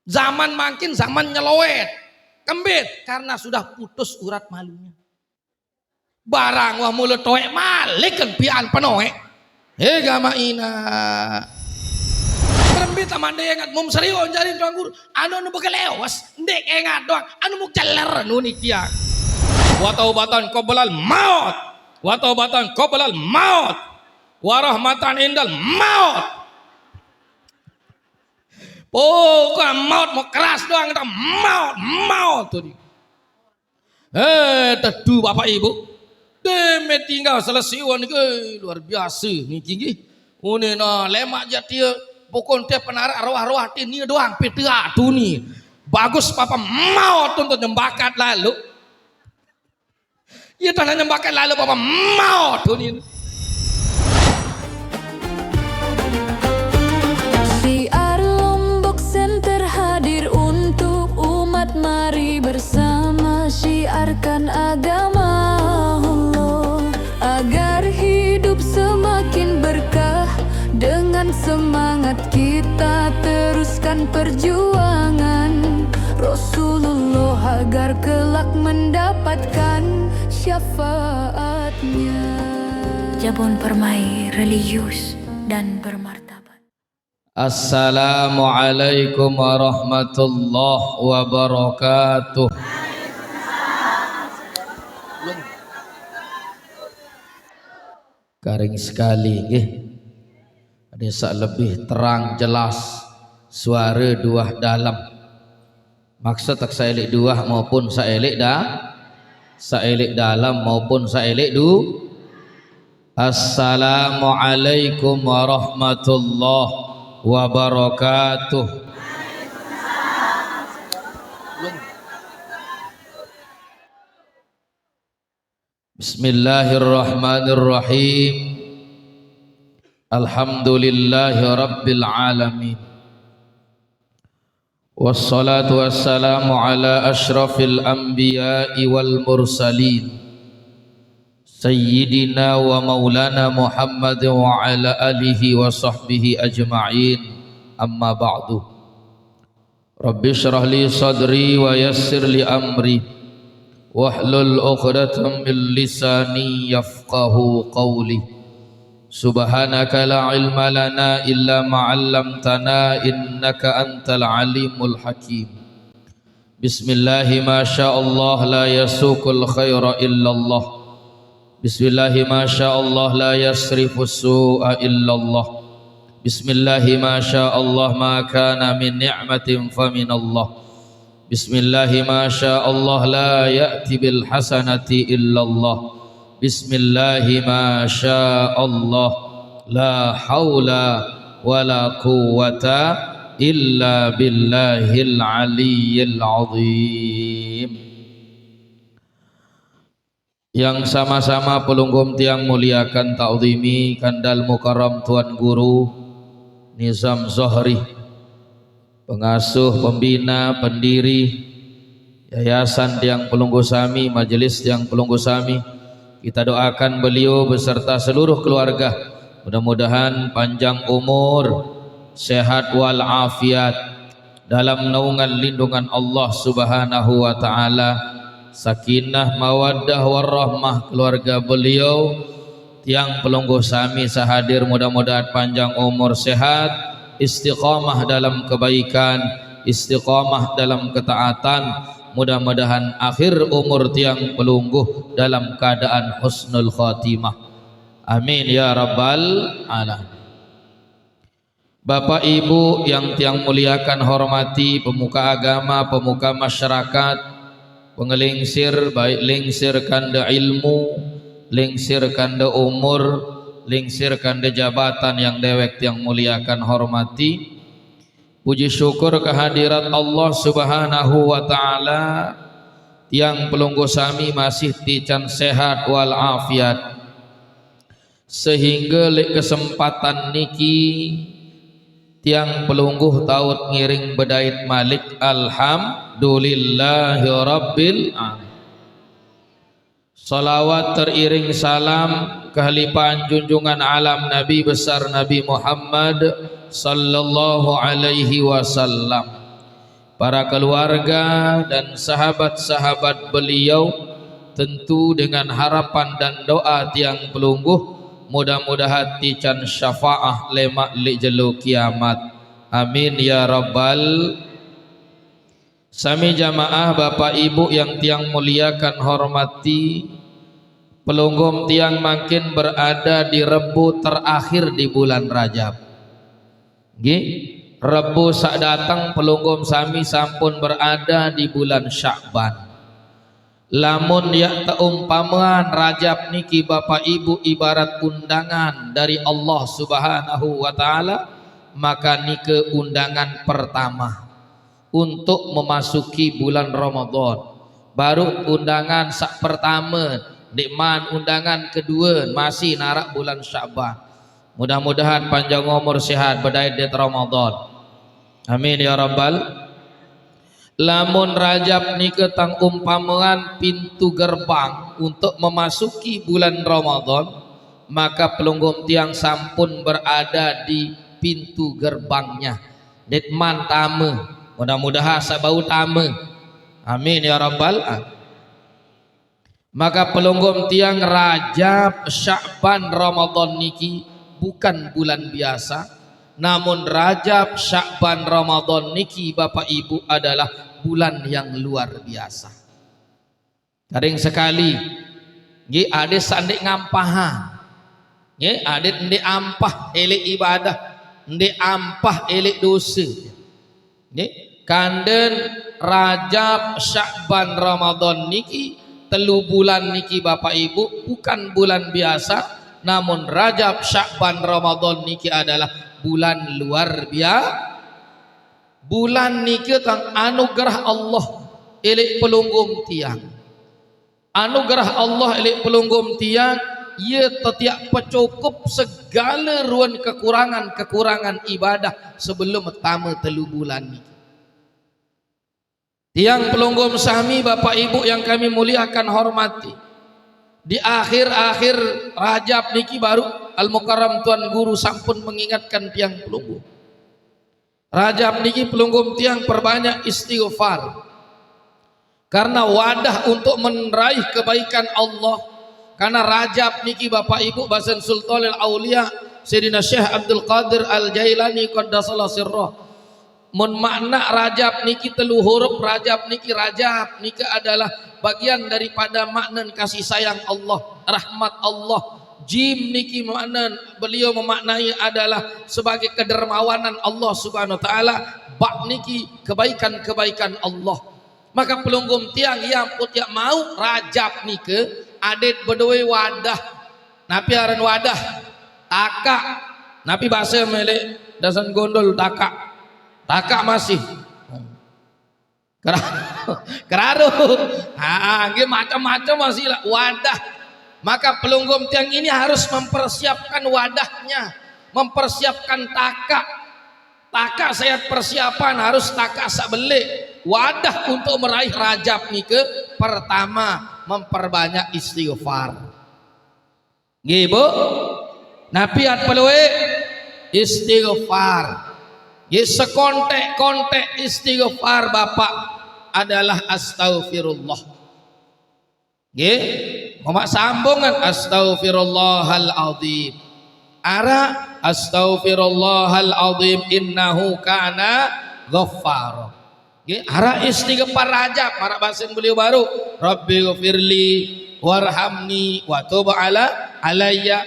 Zaman makin zaman nyelowet, kembit karena sudah putus urat malunya. Barang wah mulut toek malik kan pian penoek. Gama ina. Kembit sama ingat mum serius jadi tuang guru. Anu nu bekelewas, ndek ingat doang. Anu muk celer nu nikiang. Wa taubatan qoblal maut. Wa taubatan qoblal maut. Wa rahmatan indal maut. Pokoknya maut mau keras doang kita maut tuh. Teduh bapak ibu, demi tinggal selesiwan ke luar biasa nih tinggi. Unena lemak jati pokon tiap penarik arwah-arwah ini doang peta tuh nih. Bagus papa maut untuk nyembakat lalu. Iya tanah nyembakat lalu papa maut tuh nih. Mari bersama syiarkan agama Allah agar hidup semakin berkah. Dengan semangat kita teruskan perjuangan Rasulullah agar kelak mendapatkan syafaatnya. Jabon Permai religius dan bermartabat. Assalamualaikum warahmatullahi wabarakatuh. Garing sekali Desa lebih terang jelas suara dua dalam. Maksud tak saelik dua maupun saelik dalam maupun saelik du. Assalamualaikum warahmatullahi wabarakatuh. Bismillahirrahmanirrahim. Alhamdulillahi rabbil alamin. Wassalatu wassalamu ala ashrafil anbiya'i wal mursalin Sayyidina wa maulana Muhammad wa ala alihi wa sahbihi ajma'in. Amma ba'du. Rabbi syrah li sadri wa yassir li amri wahlul 'uqdatam min lisani yafqahu qawli. Subhanaka la ilma lana illa ma 'allamtana innaka antal alimul hakim. Bismillahi ma sya'allah la yasuqul khaira illallah. Bismillahi ma sya'allah la yasrifus su'a illallah. Bismillahi ma sya'allah ma kana min ni'matin faminallah. Bismillahi ma sya'allah la ya'ti bil hasanati illallah. Bismillahi ma sya'allah la hawla wa la quwwata illa billahil aliyyil azim. Yang sama-sama pelunggum tiang muliakan ta'zimi kandal mukarram tuan guru Nizam Zohri, pengasuh, pembina, pendiri Yayasan Tiang Pelunggu Sami, Majelis Tiang Pelunggu Sami. Kita doakan beliau beserta seluruh keluarga mudah-mudahan panjang umur, sehat wal afiat dalam naungan lindungan Allah Subhanahu wa taala. Sakinah mawaddah warahmah keluarga beliau Tiang Pelunggu Sami sahadir, mudah-mudahan panjang umur, sehat, istiqamah dalam kebaikan, istiqamah dalam ketaatan. Mudah-mudahan akhir umur tiang pelungguh dalam keadaan husnul khatimah. Amin ya rabbal alamin. Bapak ibu yang tiang muliakan hormati, pemuka agama, pemuka masyarakat, pengelingsir baik lingsir kanda ilmu, lingsir kanda umur, lingsir kanda jabatan yang dewek tiang muliakan hormati. Puji syukur kehadirat Allah Subhanahu wa taala. Tiang Pelunggu Sami masih tican sehat wal afiat sehingga lek kesempatan niki tiang pelungguh taut ngiring bedait malik alhamdulillahi rabbil alamin. Salawat teriring salam kehalifan junjungan alam Nabi besar Nabi Muhammad sallallahu alaihi wasallam para keluarga dan sahabat-sahabat beliau, tentu dengan harapan dan doa tiang pelungguh mudah-mudahan tican syafaah lemak li jelu kiamat. Amin ya rabbal. Sami jamaah Bapak Ibu yang tiang muliakan hormati, pelunggum tiang makin berada di Rebu terakhir di bulan Rajab. Nggih, Rebu sak datang pelunggum sami sampun berada di bulan Sya'ban. Lamun ya teumpamaan Rajab niki Bapak Ibu ibarat undangan dari Allah Subhanahu wa taala, maka nike undangan pertama untuk memasuki bulan Ramadan. Baru undangan sak pertama, dikman undangan kedua masih narak bulan Sya'ban. Mudah-mudahan panjang umur sehat berdaya di Ramadan. Amin ya rabbal. Lamun Rajab nike tang umpamaan pintu gerbang untuk memasuki bulan Ramadan, maka pelunggum tiang sampun berada di pintu gerbangnya. Ditman tame, mudah-mudahan sabau tame. Amin ya rabbal. Maka pelunggum tiang Rajab, Sya'ban, Ramadan niki bukan bulan biasa, namun Rajab, Sya'ban, Ramadan niki Bapak Ibu adalah bulan yang luar biasa. Sering sekali nggih ade sandek ngampahan, nggih ade ndek ampah elek ibadah, ndek ampah elek dosa. Nggih kanden Rajab, Sya'ban, Ramadan niki telu bulan niki Bapak Ibu bukan bulan biasa, namun Rajab, Sya'ban, Ramadan niki adalah bulan luar biasa. Bulan niki tang anugerah Allah elek pelunggum tiang. Anugerah Allah elek pelunggum tiang, ia tetiak pecukup segala ruan kekurangan ibadah sebelum tamu telu bulan niki. Tiang pelunggum sami Bapak Ibu yang kami muliakan hormati, di akhir-akhir Rajab niki baru Al-Mukarram Tuan Guru sampun mengingatkan tiang pelunggum. Rajab niki pelunggum tiang perbanyak istighfar, karena wadah untuk meraih kebaikan Allah. Karena Rajab niki Bapak Ibu bahasan Sultanul Aulia Sayyidina Syekh Abdul Qadir Al-Jailani qaddasallahu sirrah, mun makna Rajab niki telu huruf. Rajab niki adalah bagian daripada makna kasih sayang Allah, rahmat Allah. Jim niki makna beliau memaknai adalah sebagai kedermawanan Allah Subhanahu wa taala. Bak niki kebaikan-kebaikan Allah. Maka pelunggum tiang yang putiak mau Rajab nike adet berdua wadah. Napi aran wadah takak, napi bahasa melek dasan gondol takak masih kerado nggih macam-macam masih lah wadah. Maka pelunggum tiang ini harus mempersiapkan wadahnya, mempersiapkan takak saya persiapan harus takak sabelik wadah untuk meraih Rajab nike. Pertama memperbanyak istighfar. Nggih Bu, napiat peluwe istighfar. Nggih sekontek-kontek istighfar Bapak adalah astaghfirullah. Nggih, momak sambungan astaghfirullahal azim. Ara astaghfirullahal azim innahu kana ghaffar. Nggih, ara istighfar Rajab, para bahasan beliau baru. Rabbi ghfirli warhamni wa tub alayya.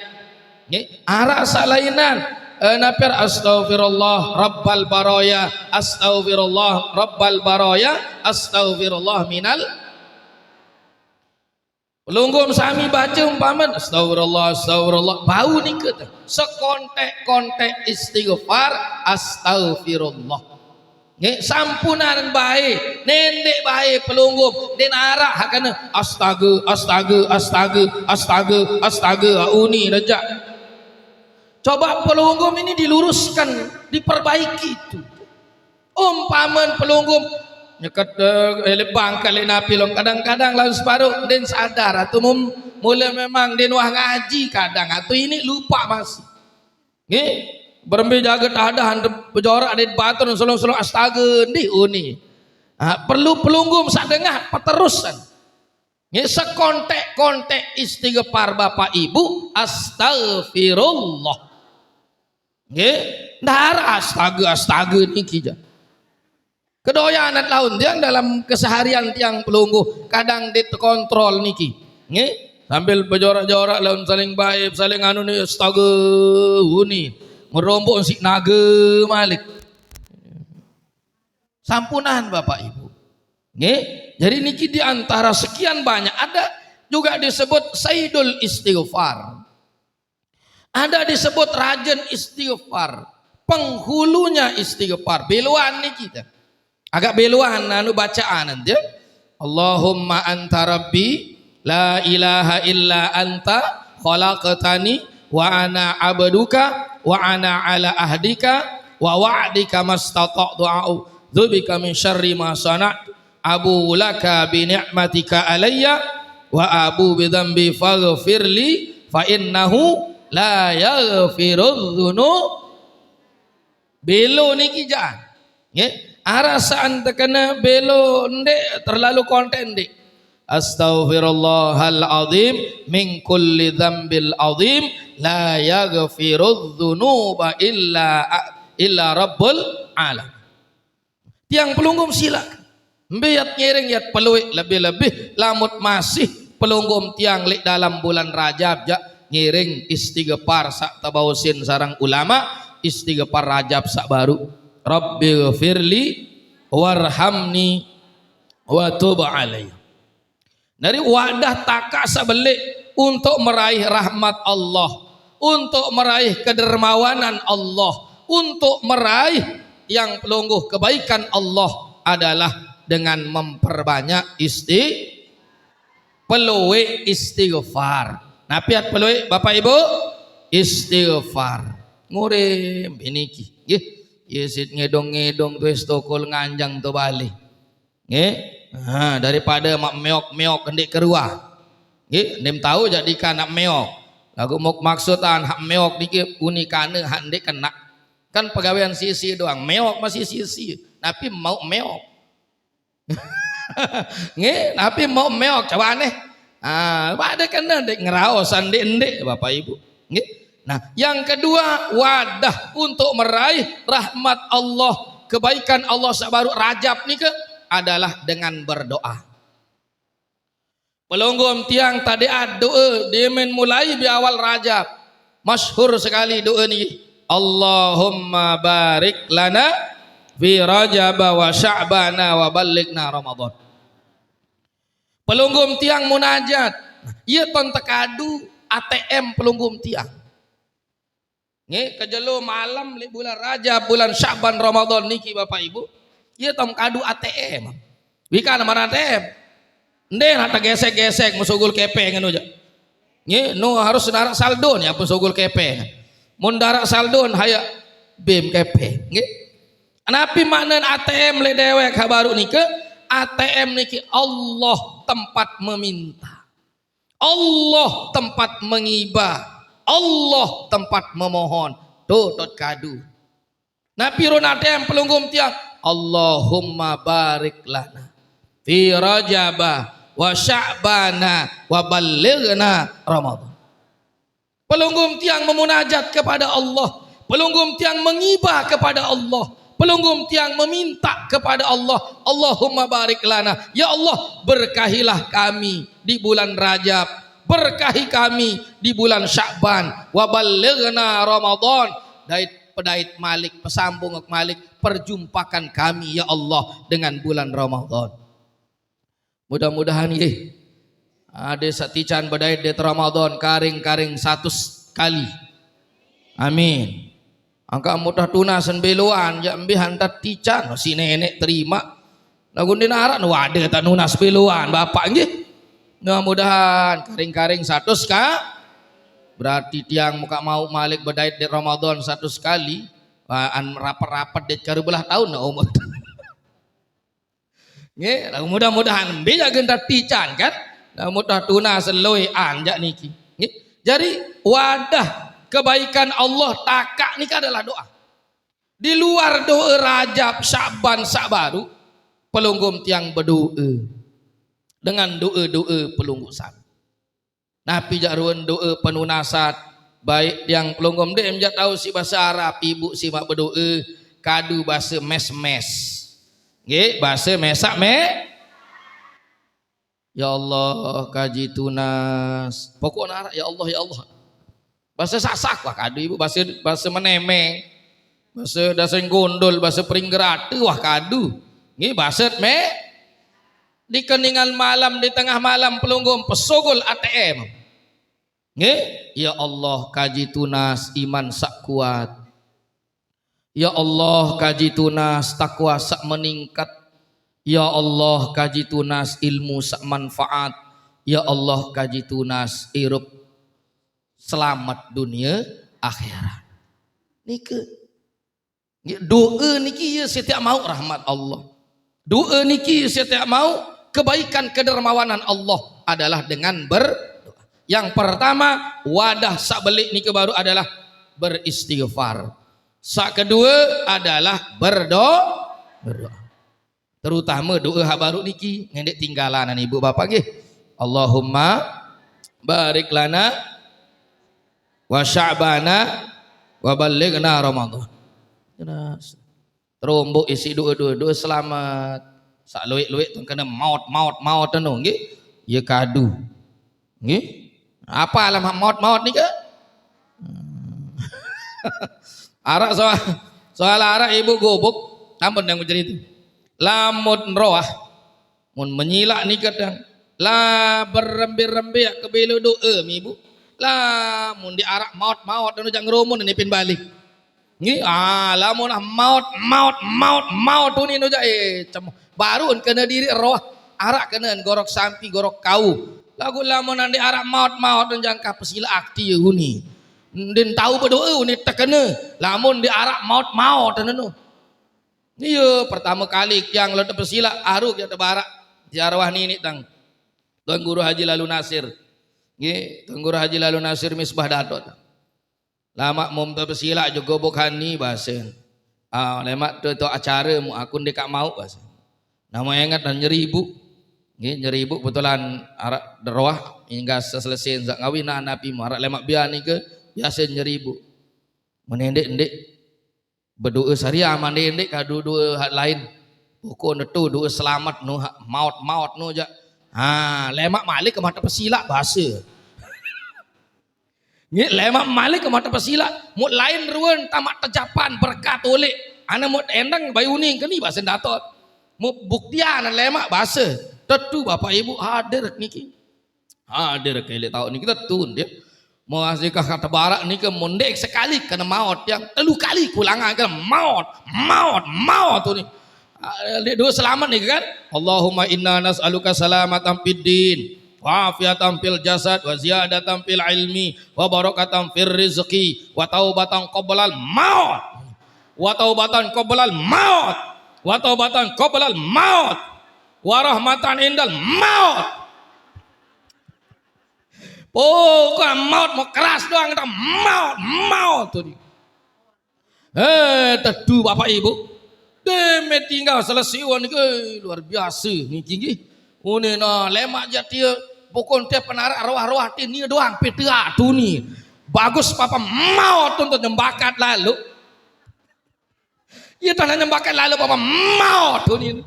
Nggih, ara salainan napir astaghfirullah rabbal baraya, astaghfirullah rabbal baraya, astaghfirullah minal. Pelunggum sami baca umpaman astagfirullah bau ni kata sekontek-kontek istighfar astagfirullah. Nggih sampunan baik nendek baik pelunggum den arah hakana astaga uni rejak. Coba pelunggum ini diluruskan, diperbaiki itu. Umpaman pelunggum nyekat lebang kali napi long kadang-kadang lalu separuh den sadar atau mulai memang den wah ngaji kadang atau ini lupa masih. Nggih berembe jaga tadah bejora den batur solong-solong astaga ndi uni. Perlu pelunggum sadengah peterusan. Nggih sekontek-kontek istighfar Bapak Ibu, astagfirullah. Nggih, ndara astaga niki ja. Kedoyanan laun tiang dalam keseharian tiang pelungguh kadang dikontrol niki. Nggih, sambil berjorak-jorak laun saling baik, saling anu ni astaga uni. Merombok si naga malik. Sampunan Bapak Ibu. Nggih, jadi niki di antara sekian banyak ada juga disebut Sayyidul Istighfar. Ada disebut rajin istighfar, penghulunya istighfar. Beluan nih kita. Agak beluan anu bacaan nanti. Allahumma anta rabbi la ilaha illa anta khalaqtani wa ana abduka wa ana ala ahdika wa wa'dika mastata'tu a'udzubika min syarri ma sana'tu abu laka bi ni'matika alayya wa abu bi dzambi faghfirli fa innahu la yaghfirudz dzunub. Belo niki jangan nggih arasaan terkena belo ndek terlalu konten ndek. Astaghfirullahal azim min kulli dzambil azim la yaghfirudz dzunuba illa rabbul alamin. Tiang pelunggum silakan mbiyat ngiring yat peluik lebih-lebih lamut masih pelunggum tiang lek dalam bulan Rajab ja ngiring istighfar sak tabausin sarang ulama istighfar Rajab sak baru Rabbighfirli warhamni wa tub alayya. Dari wadah taka sabelik untuk meraih rahmat Allah, untuk meraih kedermawanan Allah, untuk meraih yang pelungguh kebaikan Allah adalah dengan memperbanyak peluik istighfar. Nah piat peluik Bapak Ibu istighfar. Ngurim iniki nggih. Yesit ngedong-ngedong tuh stokol nganjang tuh balik. Nggih. Nah, daripada mak meok-meok kendek keruah. Nggih, nem tahu jadi kana meok. Lagu mok maksudan hak meok dikit unikane hak ndek kena. Kan pegawaian sisi doang. Meok masih sisi, tapi mau meok. Nggih, tapi mau meok coba aneh. Pada kena ndek ngeraosan ndek Bapak Ibu. Nggih. Nah, yang kedua wadah untuk meraih rahmat Allah, kebaikan Allah sabaru Rajab nih ke adalah dengan berdoa. Pelunggum tiang tadi doa dia mulai di awal Rajab. Masyhur sekali doa ini. Allahumma barik lana fi Rajab wa Sya'bana wa ballighna Ramadan. Pelunggum tiang munajat. Ieu ton tekadu ATM pelunggum tiang. Nggih kejelo malam li bulan Rajab, bulan Sya'ban, Ramadan niki Bapak Ibu. Ieu tom kadu ATM. Wika mana ATM? Ndeh hata gesek-gesek musugul kepe ngono ja. Nggih nu harus narak saldo nya pun sugul kepe. Mun darak saldo haya BEM kepe. Nggih. Anapi makna ATM le dewek kabaru niki? ATM niki Allah tempat meminta. Allah tempat mengibah. Allah tempat memohon. Tot kadu. Nabi runate pelunggum tiang. Allahumma barik lana fi Rajaba wa Sya'bana wa ballighna Ramadan. Pelunggum tiang memunajat kepada Allah. Pelunggum tiang mengibah kepada Allah. Pelunggum tiang meminta kepada Allah. Allahumma barik lana. Ya Allah berkahilah kami di bulan Rajab. Berkahi kami di bulan Sya'ban wa ballighna Ramadan. Pedait malik pesambung malik perjumpakan kami ya Allah dengan bulan Ramadan. Mudah-mudahan ye ada satican bedait det Ramadan karing-karing 100 kali. Amin. Angka mudah tunasan beluan ya embi hantat tican si nenek terima. Lagun dinarak nu ada tak nunas beluan bapak nggih. Mudah-mudahan karing-karing 100 berarti tiang muka mau malik bedait di Ramadan 100 kali rapat-rapat di belah tahun na umur. Nggih, mudah-mudahan bija gentar tican kan. Mudah tuna seloi anja niki. Nggih. Jadi wadah kebaikan Allah takak niki adalah doa. Di luar doa Rajab, Sya'ban, Sa'baru pelunggum tiang berdoa dengan doa-doa pelunggusan. Napi jaruan doa penunasat baik yang pelunggum dia menjak tahu si bahasa Arab, ibu si mak berdoa kadu bahasa mes-mes. Nggih, bahasa mesak ya Allah kaji tunas. Pokoknya ya Allah ya Allah. Bahasa sasak wah kadu ibu, bahasa menemeng. Bahasa dasar gondol, bahasa pringgerate wah kadu. Nggih bahasa di keningan malam, di tengah malam pelunggum pesogol ATM. Nggih, ya Allah kaji tunas iman sak kuat. Ya Allah kaji tunas takwa sak meningkat. Ya Allah kaji tunas ilmu sak manfaat. Ya Allah kaji tunas irup selamat dunia akhirat. Nike doa niki ya setiap mau rahmat Allah. Doa niki setiap mau kebaikan kedermawanan Allah adalah dengan berdoa. Yang pertama wadah sak belik niki baru adalah beristighfar. Sak kedua adalah berdoa. Terutama doa hak baru niki ngendek tinggalan ibu bapak nggih. Allahumma barik lana wa sya'bana wa ballighna Ramadan. Terombok isi doa selamat. Sak luik-luik tu kena maut tu nggih. Ya kadu. Nggih. Apa alamat maut ni ke? Arak soal arak ibu gobok ampun yang mencerita. Lamun roah mun menyilak ni kadang la berembi-rembi ke belu doa mi ibu. La mun di arak maut dan jangan rumun nipin balik. Nggih, lamun maut tu ni nuja baru kena diri roh arak kena gorok sampi gorok kau. Lagu lamun andi arak maut dan jangka pesila akti huni. Den tahu berdoa ni tak kena. Lamun di arak maut dan nu. Iya pertama kali yang letak pesila aruk ya tebarak di arwah ni tang. Tuan Guru Haji Lalu Nasir. Nggih, Tuan Guru Haji Lalu Nasir Misbah Datot. Lama mumta pesila juga bukan ni bahasa. Lemak tu acara mu akun dekat mau bahasa. Nama ingat dan nyeribu. Nggih, nyeribu betulan arak derwah hingga selesai zak ngawin napi mu arak lemak biar ni ke biasa nyeribu. Menendek-endek berdoa syariah mandek-endek kadu doa hak lain. Pokok netu doa selamat nu maut nu jak. Lemak malik ke mata pesila bahasa. Nggih lemak malik ke mata pesila mut lain ruan tamat tejapan berkat oleh ana mut endang bayuning ke ni bahasa datot. Mut buktian lemak bahasa. Tentu bapak ibu hadir niki. Hadir ke tahu niki tentu dia. Mau azikah kata barak ni ke mondek sekali kena maut yang telu kali kulangan ke maut tu ni. Doa selamat ni kan. Allahumma inna nas'aluka salamatan fid din wa afiatan fil jasad wa ziyadatan fil ilmi wa barakatan fir rizqi wa taubatan qablal maut wa taubatan qablal maut wa taubatan qablal maut wa rahmatan indal maut. Pokok maut mau keras doang kita maut tu ni. Tedu bapak ibu deme tinggal selesai ni ke luar biasa ni tinggi. Une na lemak jatia pokon tiap penarak arwah-arwah ni doang petea tu ni. Bagus papa maut untuk nyembakat lalu. Ia tanah nyembakat lalu papa maut tu ni.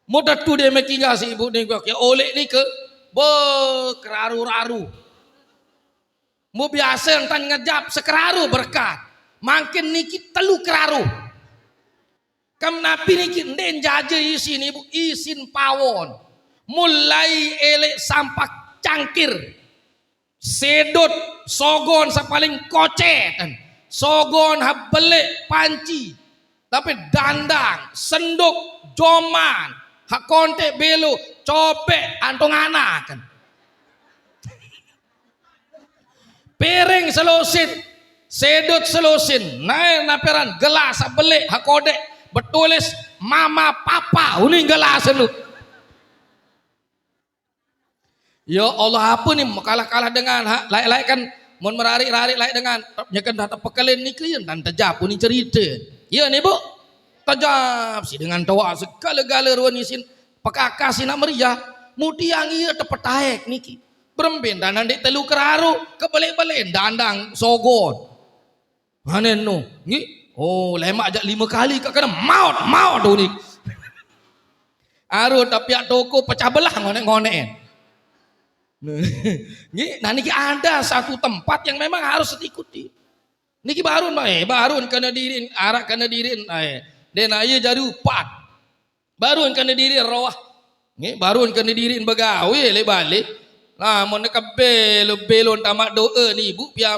Mudah tu dia tinggal si ibu ni ke oleh ni ke keraru-raru. Mu biasa entan ngejap sekeraru berkat. Makin niki telu keraru. Kam napi niki nden jaja isin ibu isin pawon. Mulai elek sampak cangkir. Sedot sogon sapaling kocet. Sogon habelek panci. Tapi dandang, senduk, joman. Hak kontek belu, copek, antong anak kan. Piring selusin, sedut selusin, naik naperan, gelas belik, hak kodek, bertulis mama papa, ini gelas lu. Ya Allah apa ni kalah dengan hak lain-lain kan, mun merarik-rarik lain dengan, nyekan data pekelin ni kian dan terjap ni cerita. Ya ni bu. tajam si dengan tawa segala-gala ruan isin pakaka si nak meriah mudiang ia tepetaek niki beremben dan dek telu keraru kebalik-balik dandang sogon manen no ngi oh lemak ajak 5 kali kak kena maut tu ni aru tapi toko pecah belah ngonek-ngonek ngi nah niki ada satu tempat yang memang harus diikuti niki barun kena dirin arak kena dirin den aya jadi upat barun kena dirin rawah ngi barun kena dirin begawe le balik nah mun nak belon tamak doa ni ibu pia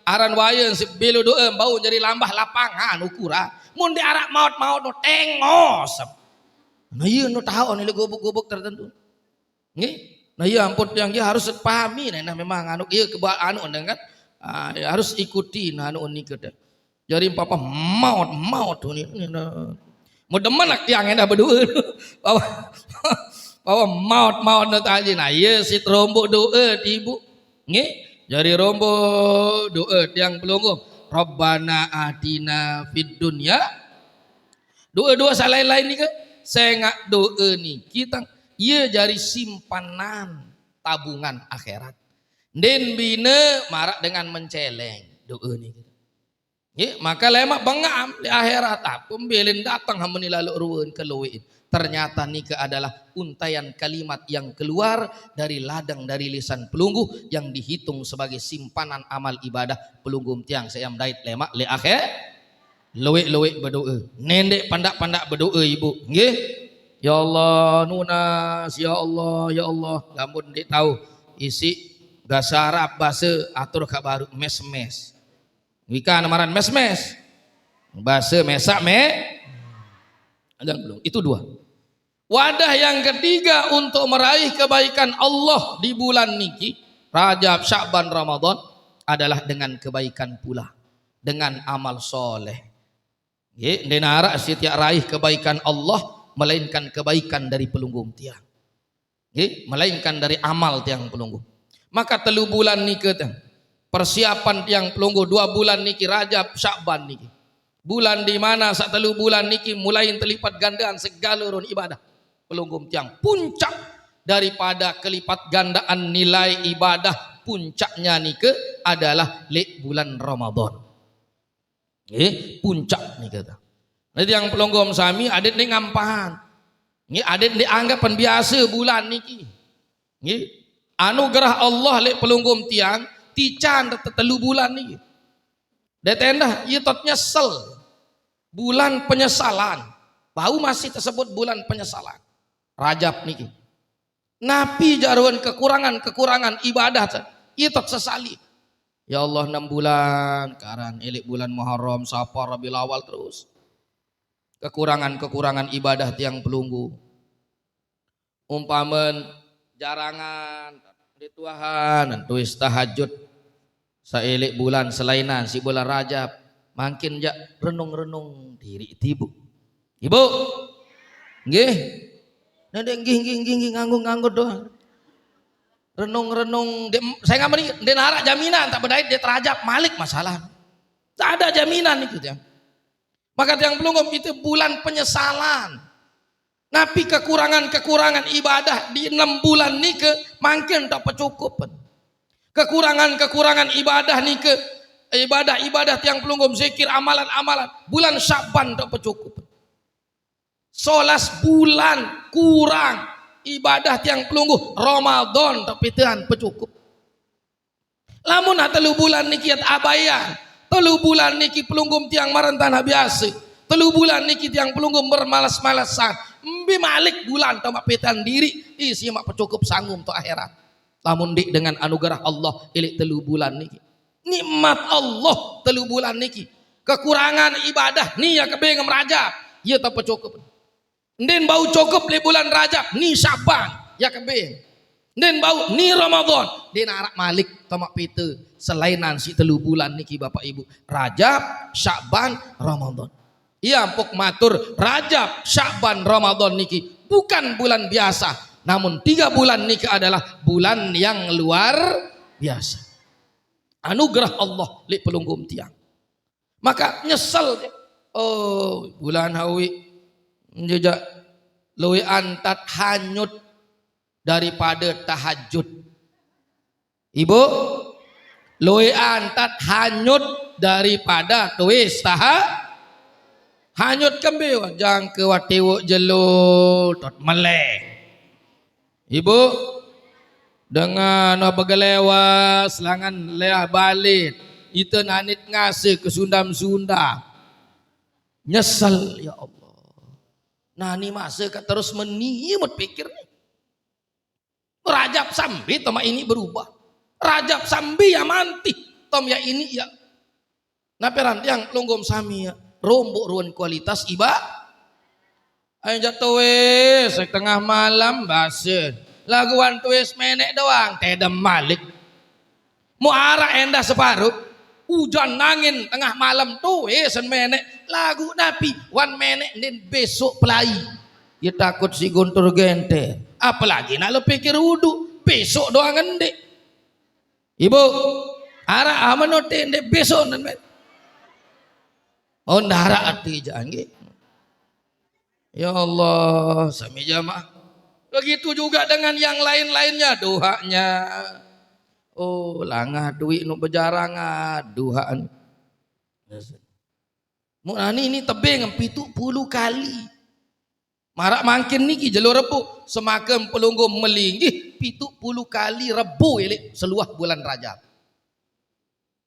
aran wayan si belo doa bau jadi lambah lapangan ukura mun di arak maut no tengos nah ieu no tahu ni gobok-gobok tertentu ngi nah ieu ampun yang dia harus pahami nah memang anu ieu kebal anu kan harus ikuti nah anu ni kada jadi papa maut ni mau demen nak tiang enda berdua bahwa maut nak aja nah ya si rombo doa ti ibu nggih jadi rombo doa tiang pelungguh Rabbana atina fid dunya doa-doa lain-lain ni ke saya ngak doa ni kita ia jadi simpanan tabungan akhirat den bina marak dengan menceleng doa ni nggih maka lemak bangam di akhirat pembelin datang hamani lalu ruweun keluwein ternyata nikah adalah untayan kalimat yang keluar dari ladang dari lisan pelungguh yang dihitung sebagai simpanan amal ibadah pelungguh tiang saya mdait lemak le akhir luwek berdoa nendek pandak berdoa ibu nggih ya Allah nunas ya Allah lamun dik tahu isi bahasa Arab bahasa atur kabaru mes wika namaran mes bahasa mesak ada belum itu 2 wadah yang ketiga untuk meraih kebaikan Allah di bulan niki Rajab, Sya'ban, Ramadan adalah dengan kebaikan pula dengan amal soleh nggih denara setiap raih kebaikan Allah melainkan kebaikan dari pelungguh tiang nggih melainkan dari amal tiang pelungguh maka 3 bulan niki persiapan tiang pelungguh 2 bulan niki Rajab, Sya'ban niki bulan di mana sak 3 bulan niki mulai terlipat gandaan segala urun ibadah pelungguh tiang puncak daripada kelipat gandaan nilai ibadah puncaknya nike adalah bulan Ramadan puncak nih kata nanti yang pelungguh sami adet ni ngampahan ni adet dianggapan biasa bulan niki anugerah Allah lek pelungguh tiang tican 3 bulan niki detenda ieu tot nyesel bulan penyesalan bau masih tersebut bulan penyesalan Rajab niki napi jaruan kekurangan ibadah ieu tot sesali ya Allah 6 bulan karan elik bulan Muharram Safar Rabiul Awal terus kekurangan ibadah tiang pelunggu umpamen jarangan dituahan tuis tahajud saelik bulan selainan si bulan Rajab makin jak renung diri ibu nggih nendeng nggih nganggo doang renung saya ngamari den harak jaminan tak berdait dia terajab malik masalah tak ada jaminan itu ya maka yang pelungguh itu bulan penyesalan napi kekurangan ibadah di 6 bulan ni ke makin tak pencukupan kekurangan ibadah ni ke ibadah yang pelungguh zikir amalan bulan Sya'ban tak pencukupan 11 bulan kurang ibadah tiang pelungguh Ramadan tapi tiang pencukup lamun 3 bulan niki abayan 3 bulan niki pelungguh tiang marantana biasa 3 bulan niki tiang pelungguh bermalas-malasan mbi malik bulan tamak petan diri isi mak pencukup sanggup untuk akhirat lamun dik dengan anugerah Allah ilik 3 bulan niki nikmat Allah 3 bulan niki kekurangan ibadah ni ya kebeng Rajab ya tak pencukup nden bau cukup di bulan Rajab ni Sya'ban ya kebeng nden bau ni Ramadan den arak malik tamak pete selainan si 3 bulan niki Bapak Ibu Rajab Sya'ban Ramadan iya ampuk matur Rajab Sya'ban Ramadan niki bukan bulan biasa namun 3 bulan niki adalah bulan yang luar biasa anugerah Allah li pelunggum tiang maka nyesel Oh, bulan hawi jejak luwi antat hanyut daripada tahajud. Ibu, luwi antat hanyut daripada tuis hanyut kembe jang ke watiwo jelo tot meleh. Ibu dengan begelewa selangan leah balik itu nanit ngasih ke sundam-sunda nyesel ya Allah. Nah ni masa kat terus menimut pikir ni. Rajab sambil toma ini berubah. Rajab sambil ya manti tom ya ini ya. Naperan yang longgom sami ya rombok ruan kualitas iba. Ayo jatuh wes setengah malam basen. Laguan tuis menek doang tedem malik. Muara endah separuh. Hujan angin tengah malam tuis menek lagu napi wan menek dan besok pelai. Ya takut si guntur gente. Apalagi nak lo pikir wudu besok doang ende. Ibu ara amanote ende besok nan men. Oh ndara ati jange. Ya Allah sami jamaah. Begitu juga dengan yang lain-lainnya doanya. Oh langah duit nu bejarangan duhaan. Munani ini tebing 70 kali. Marak makin niki jalur rebu semakin pelunggu melinggih 70 kali rebu elek seluah bulan Rajab.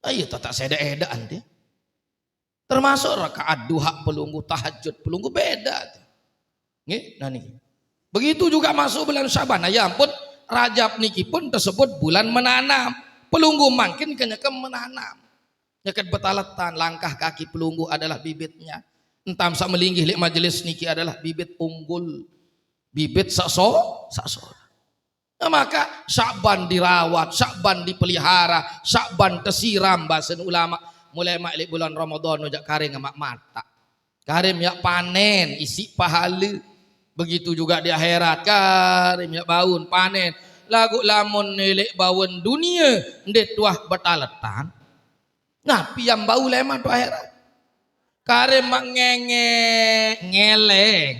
Ayo tak seda-edaan dia. Termasuk rakaat duha pelunggu tahajud pelunggu beda. Nggih, nah niki. Begitu juga masuk bulan Syaban. Ya ampun, Rajab niki pun tersebut bulan menanam. Pelunggu makin kenyakam menanam. Nyakat betalatan langkah kaki pelunggu adalah bibitnya. Entam sak melinggih lek majelis niki adalah bibit unggul. Bibit sakso. Nah, maka Syakban dirawat, Syakban dipelihara, Syakban tersiram bahasan ulama. Mulai mak lek bulan Ramadan ojak karing mak mata. Karim ya panen isi pahala. Begitu juga di akhirat karim ya baun panen lagu lamun nilai baun dunia ndet tuah betaletan nah piam bau leman tu akhirat karim mak ngeleng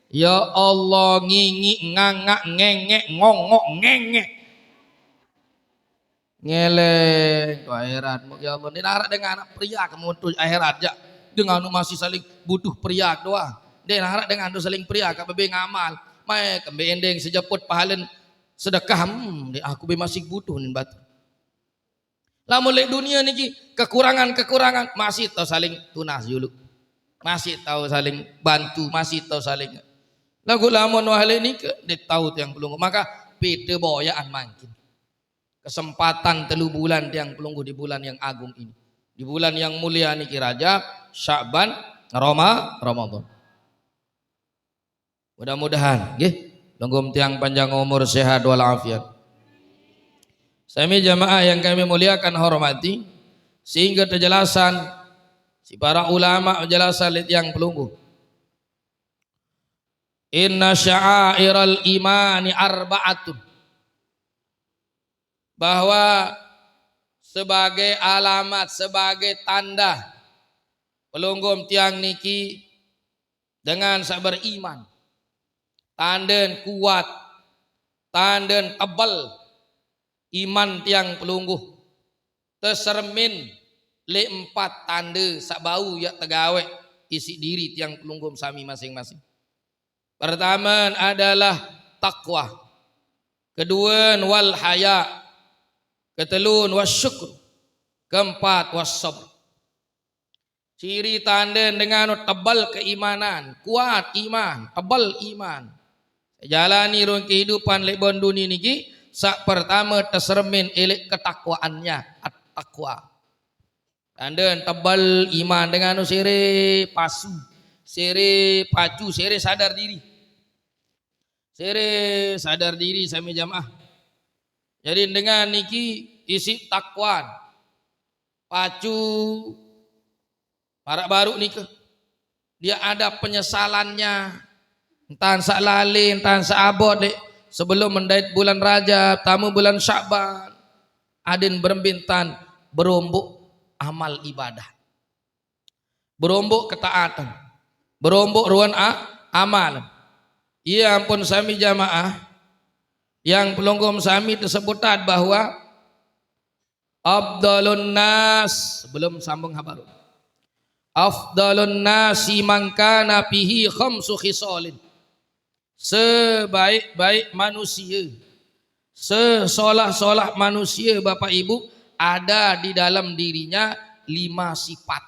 ya Allah ngingi ngangak ngengek ngongok ngengek ngeleng tu akhirat ya Allah ni narak dengan anak pria kamu tu akhirat ja dengan masih saling butuh pria doang. Dia harap dengan tu saling pria kat bebe ngamal. Mai kembe endeng sejeput pahalan sedekah. Dia aku be masih butuh ni batu. Lamun lek dunia niki kekurangan masih tahu saling tunas dulu. Masih tahu saling bantu, masih tahu saling. Lagu lamun wahale ni dia tahu yang pelunggu. Maka beda boyaan makin. Kesempatan 3 bulan yang pelunggu di bulan yang agung ini. Di bulan yang mulia niki Rajab, Syakban, Ramadan. Mudah-mudahan nggih longgom tiang panjang umur sehat walafiat. Sami jamaah yang kami muliakan hormati sehingga terjelasan si para ulama menjelaskan yang pelunggu. Inna sya'airal imani arba'atun. Bahwa sebagai alamat, sebagai tanda pelunggum tiang niki dengan sabar iman. Tanden kuat, tanden tebal, iman tiang pelungguh. Tersermin le 4 tanda sak bau ya tegawe isi diri tiang pelunggum sami masing-masing. Pertama adalah takwa. Kedua wal haya. Ketelun wasyukur. Keempat wassabr. Ciri tanden dengan tebal keimanan, kuat iman, tebal iman. Jalani ruang kehidupan lebon dunia niki sak pertama tersermin elek ketakwaannya at-taqwa. Tanden tebal iman dengan sere pasu, sere pacu, sere sadar diri. Sere sadar diri sami jamaah. Jadi dengan niki isi takwan. Pacu marak baru nikah. Dia ada penyesalannya. Entah sak lali, entah sak abot dek. Sebelum mendait bulan Rajab, tamu bulan Syakban. Adin berembintan berombok amal ibadah. berombok ketaatan, berombok ruan amal. Iya ampun sami jamaah yang pelonggom sami tersebutkan bahwa afdalun nas, sebelum sambung habarun, afdalun nasi man kana fihi khamsu khisalin, sebaik-baik manusia, sesolah-solah manusia Bapak Ibu ada di dalam dirinya 5 sifat.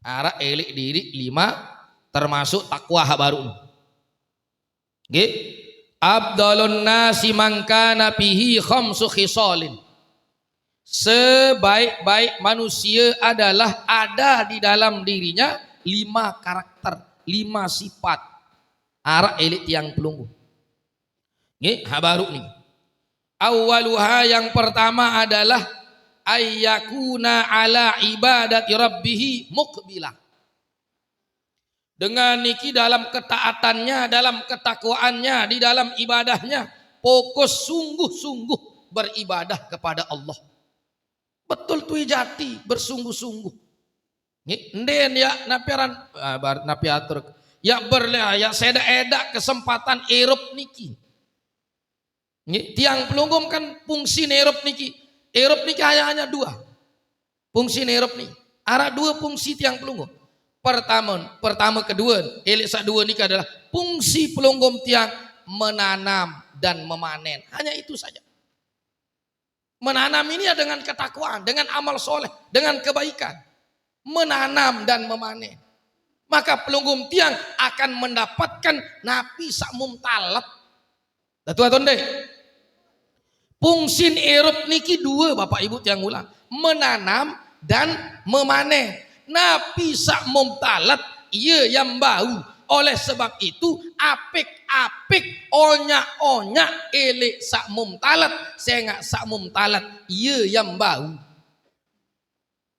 Ara elik diri 5 termasuk takwa baru. Nggih. Afdalun nasi man kana fihi khamsu khisalin. Sebaik-baik manusia adalah ada di dalam dirinya 5 karakter, 5 sifat. Ara elik tiang pelunggu. Nggih, habaru nih. Awaluha yang pertama adalah ayyakuna ala ibadati rabbih muqbilah. Dengan niki dalam ketaatannya, dalam ketakwaannya, di dalam ibadahnya, fokus sungguh-sungguh beribadah kepada Allah. Betul tuh jati, bersungguh-sungguh. Nden ya napiaran napiatur ya berlah ya seda edak kesempatan erup niki. Tiang pelunggum kan fungsi nerup niki. Erup niki hanya 2. Fungsi nerup nih. Ada 2 fungsi tiang pelunggum. Pertama kedua, elik sak 2 niki adalah fungsi pelunggum tiang menanam dan memanen. Hanya itu saja. Menanam ini ya dengan ketakwaan, dengan amal soleh, dengan kebaikan. Menanam dan memanen. Maka pelunggum tiang akan mendapatkan napi sak mumtalab. Datu deh. Fungsi erup niki 2 Bapak Ibu tiang ulang. Menanam dan memanen. Napi sak mumtalat ia yang bau. Oleh sebab itu apik-apik onyak-onyak elek sak mumtalat. Sengak sak mumtalat ia yang bau.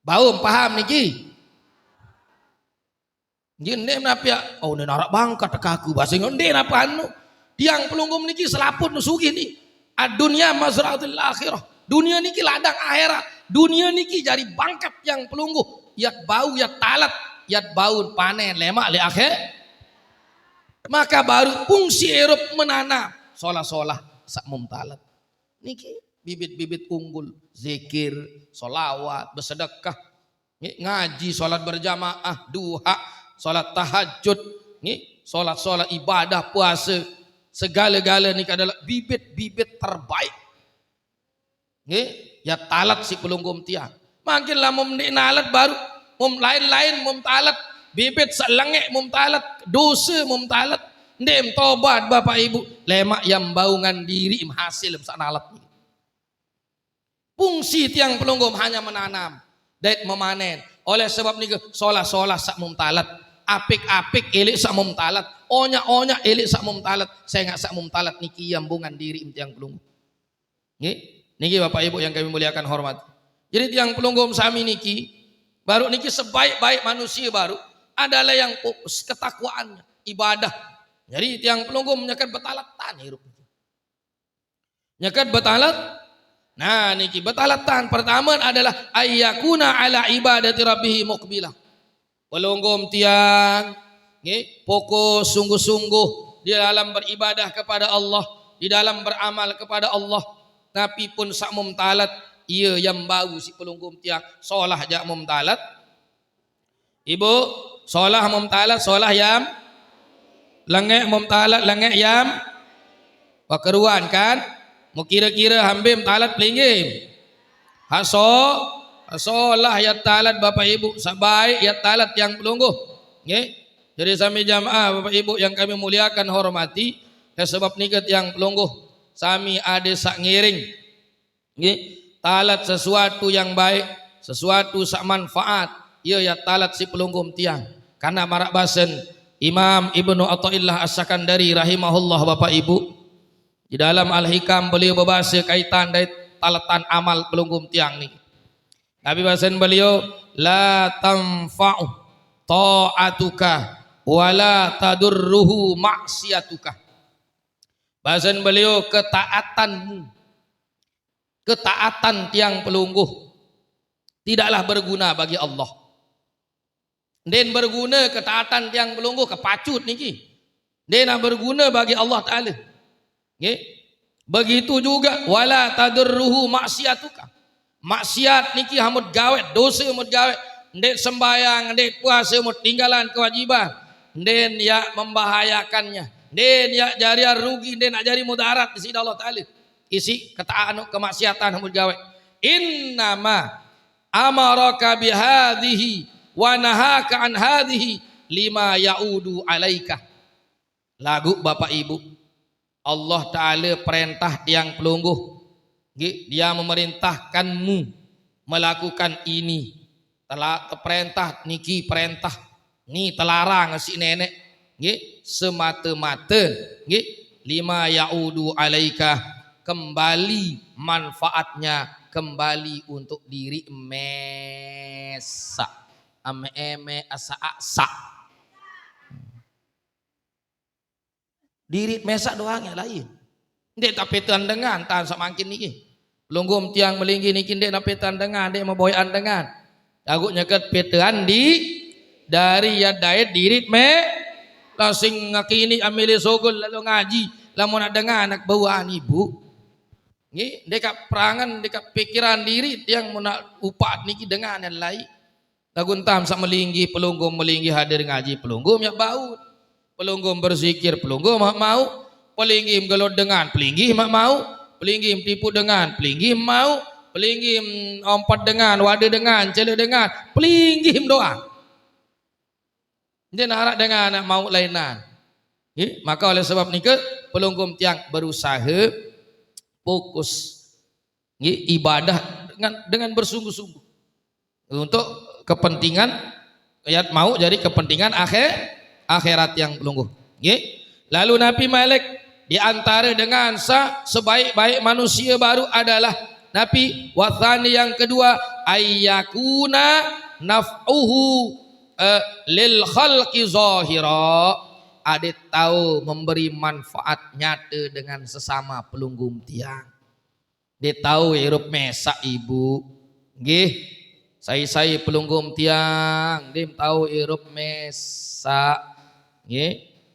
Bau paham niki? Jende napi oh ne narak bangkat kaku bahasa ngonde napa anu. Tiang pelunggum niki selaput nusugi nih. Dunia mazraatul akhirah. Dunia niki ladang akhirat. Dunia niki jadi bangkat yang pelungguh. Yat bau, yat talat, yat bau panen lemak le akhir. Maka baru fungsi erup menanam. Solah-solah sak mumtalat. Niki bibit-bibit unggul. Zikir, solawat, bersedekah. Ngaji, solat berjamaah, duha, solat tahajud. Solat-solat ibadah, puasa. Segala-gala ni adalah bibit-bibit terbaik. Ya talat si pelunggum tiang. Makinlah nalat baru lain-lain talat. Bibit selangek talat. Dosa talat. Ndem tobat Bapak Ibu. Lemak yang baungan diri hasil nalat. Fungsi tiang pelunggum hanya menanam dan memanen. Oleh sebab ni solah-solah sak talat. Apik-apik elik sak mumtalat, onya-onya elik sak mumtalat, saya nggak sak mumtalat niki yambungan diri tiang pelunggum. Niki Bapak Ibu yang kami muliakan hormat. Jadi tiang pelunggum sami niki baru niki sebaik-baik manusia baru adalah yang fokus ketakwaannya, ibadah. Jadi tiang pelunggum nyakat betalatan hirup. Nyakat betalat. Nah niki betalatan pertama adalah ayyakuna ala ibadati rabbih muqbilah. Pelunggum tiang fokus sungguh-sungguh di dalam beribadah kepada Allah, di dalam beramal kepada Allah. Tapi pun sak mumtalat ia yang bau si pelunggum tiang solah jak mumtalat. Ibu solah mumtalat solah yam lengek mumtalat lengek yam pakeruan kan mau kira-kira hambim talat pelinggim Asolah ya talat Bapak Ibu sabai ya talat yang pelungguh. Jadi sami jamaah Bapak Ibu yang kami muliakan hormati. Sebab niket yang pelungguh sami ade sak ngiring. Talat sesuatu yang baik, sesuatu sak manfaat. Ya talat si pelungguh tiang. Karena marak basen Imam Ibnu Athaillah As-Sakandari rahimahullah Bapak Ibu. Di dalam Al-Hikam beliau berbahasa kaitan dari talatan amal pelungguh tiang ni. Nabi bahasan beliau la tanfa'u ta'atuka wala tadurruhu maksiatuka. Bahasan beliau ketaatan tiang pelungguh tidaklah berguna bagi Allah. Den berguna ketaatan tiang pelungguh kepacut niki. Den berguna bagi Allah Taala. Nggih. Begitu juga wala tadurruhu maksiatuka. Maksiat niki hamut gawet, dosa hamut gawet. Ndek sembayang, ndek puasa hamut tinggalan kewajiban. Den ya membahayakannya. Den ya jari rugi, den nak jari mudarat di sisi Allah Taala. Isi ketaatan kemaksiatan hamut gawet. Innama amaraka bihadhihi wa nahaka an hadhihi lima yaudu alaika. Lagu Bapak Ibu, Allah Ta'ala perintah tiang pelungguh, dia memerintahkanmu melakukan ini. Perintah niki perintah ni telarang si nenek semata-mata lima yaudu alaika, kembali manfaatnya kembali untuk diri mesa ame asa diri mesa doangnya lain. Ndek tapi tandengan tahan semakin niki. Pelunggum tiang melinggi niki ndek tapi tandengan, ndek memboyan dengan. Aguknya ket petean di dari ya daet dirit me langsing ngakini amili sogol lalu ngaji lamun nak dengar anak bawaan ibu. Nggih, ndek perangan ndek pikiran diri tiang nak upat niki dengan yang lain. Lagun tam sak melinggi pelunggum melinggi hadir ngaji pelunggum ya baut. Pelunggum berzikir, pelunggum mak mau, pelinggim gelot dengan, pelinggih mak mau, pelinggim tipu dengan, pelinggim mau, pelinggim ompat dengan, wada dengan, cele dengan, pelinggim doa. Dia nak dengan nak mau lainan. Maka oleh sebab ni pelunggum tiang berusaha fokus ibadah dengan bersungguh-sungguh untuk kepentingan ayat mau jadi kepentingan akhirat yang pelungguh. Lalu Nabi Malik di antara dengan sebaik-baik manusia baru adalah Nabi wathani yang kedua ayyakuna naf'uhu lil khalqi zahira, ada tahu memberi manfaat nyata dengan sesama pelunggum tiang. Dia tahu hirup mesak ibu, nggih saya pelunggum tiang, dia tahu hirup mesak.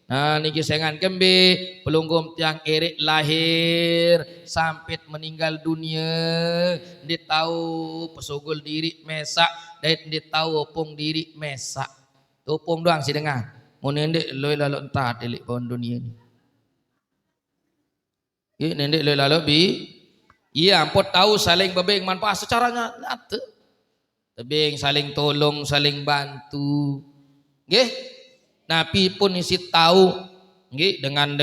Nah niki sengan kembe pelunggum tiang erik lahir sampai meninggal dunia, dia tahu pesogol diri mesak dan dia tahu opong diri mesak. Opong doang sih dengar. Mau nendek loy lalu entah delik pohon dunia ni. Nendek loy lalu bi, iya ampun tahu saling bebeng manfaat secara nyata. Tebing saling tolong, saling bantu. Nggih. Nabi pun isi tahu dengan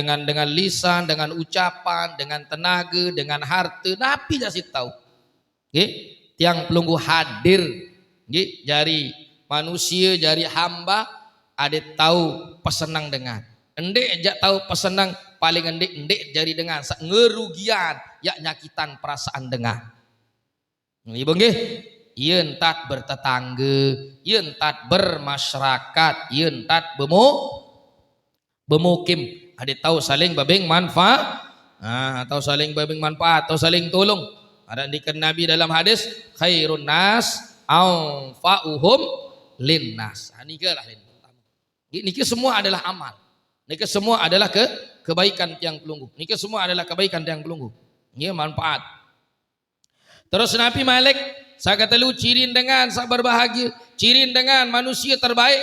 lisan, dengan ucapan, dengan tenaga, dengan harta. Nabi jasih tahu. Tiang pelunggu hadir jari manusia, jari hamba ada tahu pesenang dengan. Endek jak tahu pesenang paling endek jari dengan ngerugian yak nyakitan perasaan dengan. Ibu nggih. Yen tat bertetangga, yen tat bermasyarakat, yen tat bemukim, ada tahu saling babing manfaat, atau saling babing manfaat, atau saling tolong. Ada diken Nabi dalam hadis khairun nas anfa'uhum linnas. Niki lah niki semua adalah amal. Niki semua adalah kebaikan tiang pelunggu. Niki semua adalah kebaikan tiang pelunggu. Ini manfaat. Terus Nabi Malik saya kata lu cirin dengan sabar bahagia, cirin dengan manusia terbaik.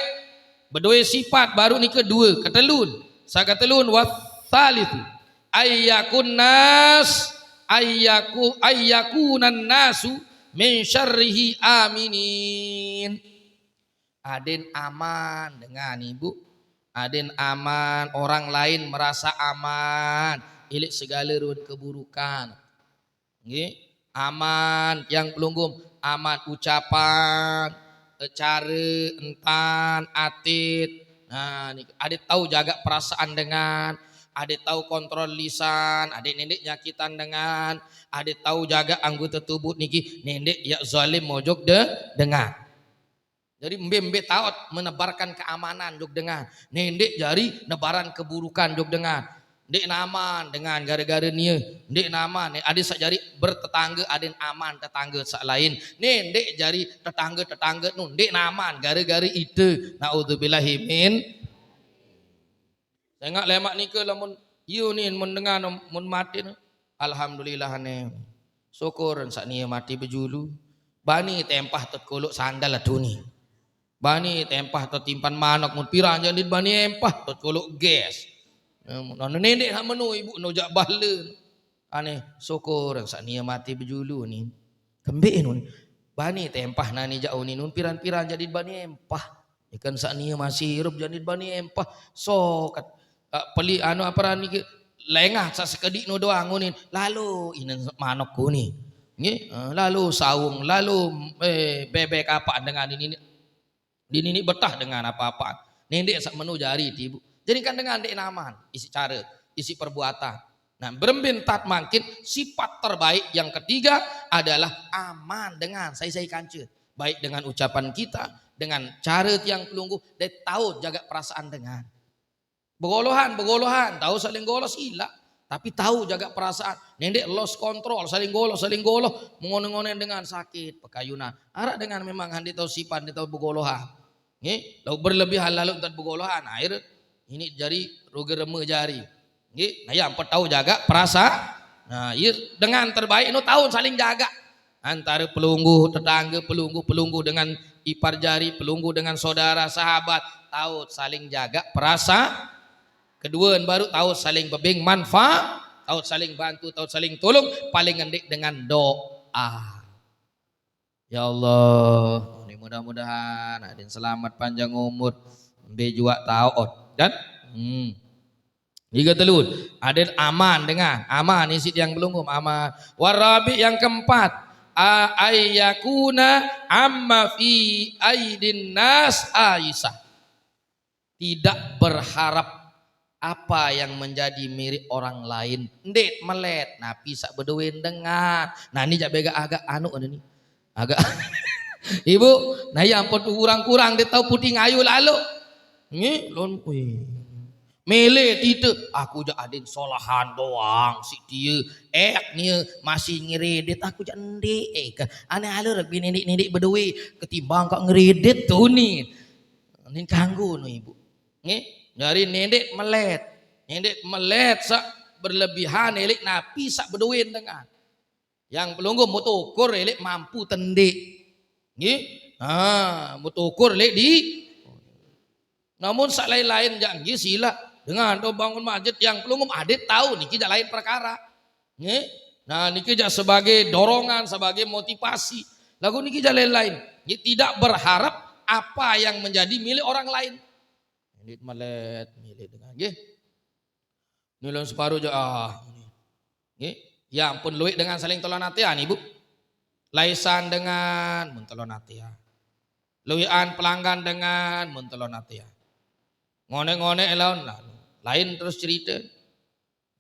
Berdua sifat baru ni kedua. Kata lun, saya kata lun wathalithu ayyakun nas ayyakunan nasu min syarrihi aminin. Aden aman dengan ibu, aden aman, orang lain merasa aman, ilik segala run keburukan. Nggih. Aman yang pelunggum, aman ucapan, cara, entan, atit. Nah, ini ada tahu jaga perasaan dengan, ada tahu kontrol lisan, ada nendek nyakitan dengan, ada tahu jaga anggota tubuh niki, nendek ya zalim mojok dengan. Jadi mbembe taot menebarkan keamanan jog dengan, nendek jari nebaran keburukan jog dengan. Ndek naman dengan gara-gara nia, ndek naman ada sak jari bertetangga ada aman tetangga sak lain. Ni ndek jari tetangga nu ndek naman gara-gara itu. Naudzubillahi min. Tengok lemak ni ke lamun you ni mun dengar mun mati ni. Alhamdulillah ne. Syukur sak nia mati berjulu. Bani tempah tot kolok sandal atu ni. Bani tempah tot timpan manok mun pirang jadi bani empah tot kolok gas. Nana nenek hak menu ibu nojak bala. Aneh syukur sak nia mati berjulu ni. Kembik nun. Bani tempah nani jauh ni nun piran-piran jadi bani empah. Ikan sak nia masih hirup jadi bani empah. So kat peli anu apa ni lengah sak sekedik no doang ni. Lalu ini manokku ni. Nggih, lalu saung, lalu bebek apa dengan ini betah dengan apa-apa. Nenek sak menu jari ti ibu. Jadi kan dengan dek naman, isi cara, isi perbuatan. Nah berbentat makin sifat terbaik yang ketiga adalah aman dengan saya kancer. Baik dengan ucapan kita, dengan cara tiang pelunggu, dan tahu jaga perasaan dengan. Begolohan, tahu saling golos ilah. Tapi tahu jaga perasaan. Nendek lost control, saling golos, mengonen-ngonen dengan sakit, pekayunan. Arak dengan memang handi tahu sifat, handi tahu begolohan. Nih, lalu berlebihan lalu untuk begolohan, akhir ini jari rugi reme jari. Nggih, nah yang tahu jaga perasa. Nah, dengan terbaik no tahu saling jaga. Antara pelunggu tetangga, pelunggu dengan ipar jari, pelunggu dengan saudara, sahabat, tahu saling jaga perasa. Kedua baru tahu saling bebing manfaat, tahu saling bantu, tahu saling tolong, paling ngendik dengan doa. Ya Allah, mudah-mudahan ada selamat panjang umur, bejuak taat. Dan jika telur ada aman dengan aman isi yang belum aman. Warabi yang keempat ayyakuna amma fi aidin nas Aisyah, tidak berharap apa yang menjadi milik orang lain. Ndek melet napi sak bedoin dengan. Nah ini jak bega agak anu ini. Agak ibu, nah ya ampun kurang-kurang dia tahu putih ngayu lalu. Nggih, lon mele tidak aku jak adin solahan doang si dia nia masih ngeredit aku jak ndek aneh alur bi nenek berdua ketimbang kok ngeredit tuh nih ini kanggo no ibu nggih dari nenek melet sak berlebihan elik napi sak berduin dengan yang pelunggu mutukur elik mampu tendek nggih mutukur elik di namun sak lain-lain janji sila dengan do bangun masjid yang pelungum adik tahu niki jak lain perkara. Nggih. Nah niki jak sebagai dorongan, sebagai motivasi. Lagu niki jak lain-lain. Tidak berharap apa yang menjadi milik orang lain. Ini melet milik dengan nggih. Nilon separuh je nggih. Ya ampun luik dengan saling tolong hatian Ibu. Laisan dengan mentolong hatian. Luian pelanggan dengan mentolong hatian. Ngone-ngone lain terus cerita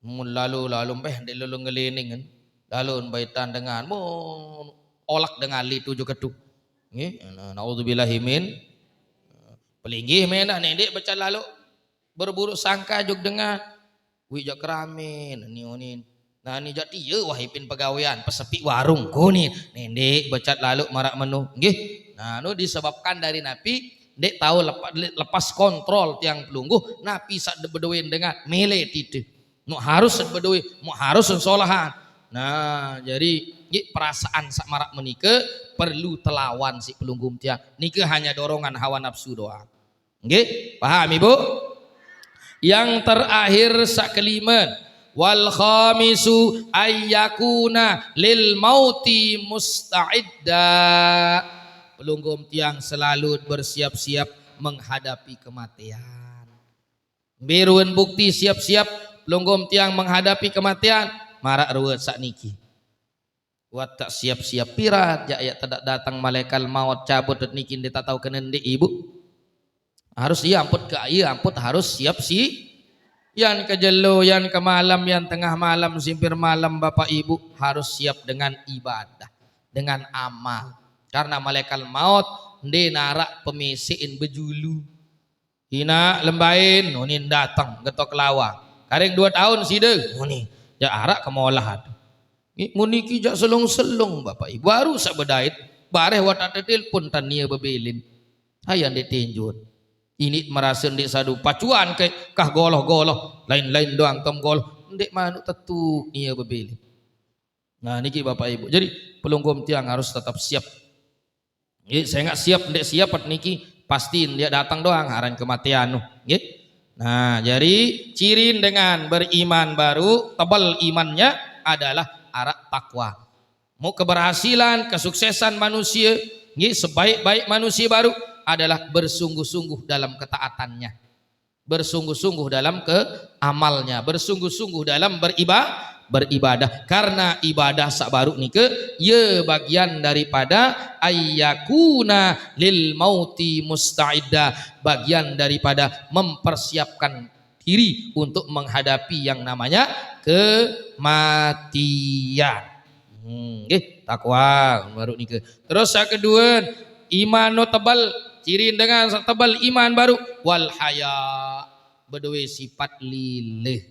mun lalu ndek lalu ngelening lalu baitan dengan olak dengan li tujuh ketuk nggih naudzubillahi min pelinggih mena ndek baca lalu berburu sangka jog dengan wi jak keramin ni nah ni jak tieu wahipin pegawaian pesepi warung kunin ndek baca lalu marak menu nggih nah nu disebabkan dari napi dek tahu lepas kontrol tiang pelungguh napi sak bedoin dengan mele titik mu harus bedoin mu harus solahan nah jadi perasaan sak marak menikah perlu telawan si pelungguh tiang nikah hanya dorongan hawa nafsu doang nggih paham Ibu yang terakhir sak kelima wal khamisu ayyakuna lil mauti musta'idda pelunggum tiang selalu bersiap-siap menghadapi kematian. Biruan bukti siap-siap pelunggum tiang menghadapi kematian marak ruwet sakniki. Buat tak siap-siap pirat ya tidak datang malaikat maut cabut niki dia tak tahu kenende Ibu. Harus iya amput harus siap yan ke jelo yan ke malam yan tengah malam simpir malam Bapak Ibu harus siap dengan ibadah dengan amal. Karena malaikat maut ndek narak pemisiin bejulu hina lembain nunin datang getok lawa kareng 2 tahun sideng muni ja arak kemolah muniki jak selong-selong Bapak Ibu baru sak bedait bareh watak telepon tania bebelin hayan ditinjut ini merasa ndek sadu pacuan ke kah goloh-goloh lain-lain doang tom goloh ndek manuk tetuk nia bebelin. Nah niki Bapak Ibu jadi pelunggum tiang harus tetap siap. Saya nggak siap ndek siap niki pastiin dia datang doang haran kematian Nah jadi cirin dengan beriman baru tebal imannya adalah arak takwa. Mau keberhasilan, kesuksesan manusia, sebaik-baik manusia baru adalah bersungguh-sungguh dalam ketaatannya, bersungguh-sungguh dalam keamalnya, bersungguh-sungguh dalam beribadah. Karena ibadah sak baru nike ye bagian daripada ayyakuna lil mauti musta'idda, bagian daripada mempersiapkan diri untuk menghadapi yang namanya kematian. Takwa baru nike. Terus yang kedua iman no tebal, ciri dengan tebal iman baru wal haya, berdua sifat lilih,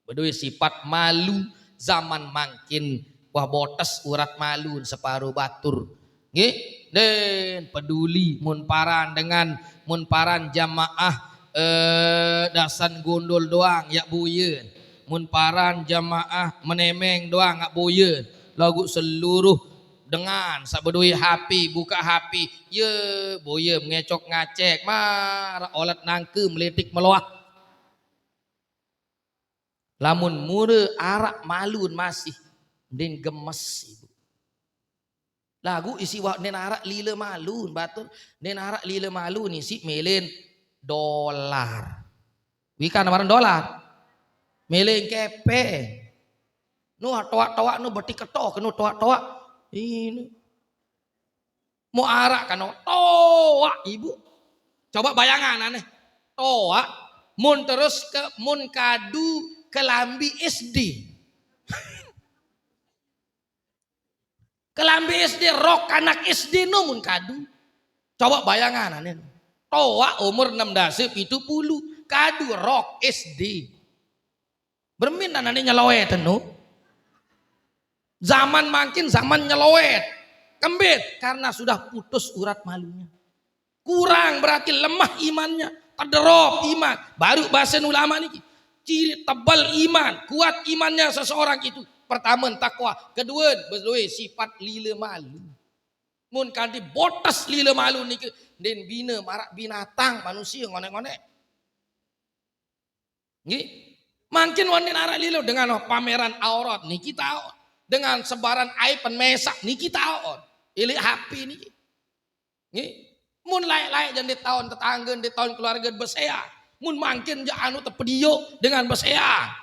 berdua sifat malu. Zaman makin wah botes urat malu separuh batur dan peduli mun paran dengan mun paran jamaah dasan gondol doang yak buyeun, mun paran jamaah menemeng doang ngak buyeun, lagu seluruh dengan sabedui HP buka HP ye boye ngecok ngacek mar olat nangke meletik meloah lamun mure arak malun masih den gemes ibu lagu isi wak den arak lila malun batur den arak lila malun isi melen dolar wikan amaran dolar melen kepe nu toak-toak nu beti ketok nu toak-toak ini mau arak kan toak ibu coba bayangan aneh toak mun terus ke mun kadu kelambi SD kelambi SD rok anak SD nu mun kadu coba bayangan aneh toak umur 16 itu puluh kadu rok SD bermin aneh nyelowet nu zaman makin zaman nyelowet kembit karena sudah putus urat malunya kurang berarti lemah imannya terderop iman baru bahasa ulama niki ciri tebal iman kuat imannya seseorang itu pertama takwa kedua berdua sifat lila malu mun kandi botas lila malu niki den bina marak binatang manusia ngonek-ngonek nggih makin wanin arak lila dengan pameran aurat niki tahu dengan sebaran aib mesak niki tahu ilik HP niki nggih mun layak-layak jangan di tahun tetangga di tahun keluarga bersea mun makin ja anu tepedio dengan bersea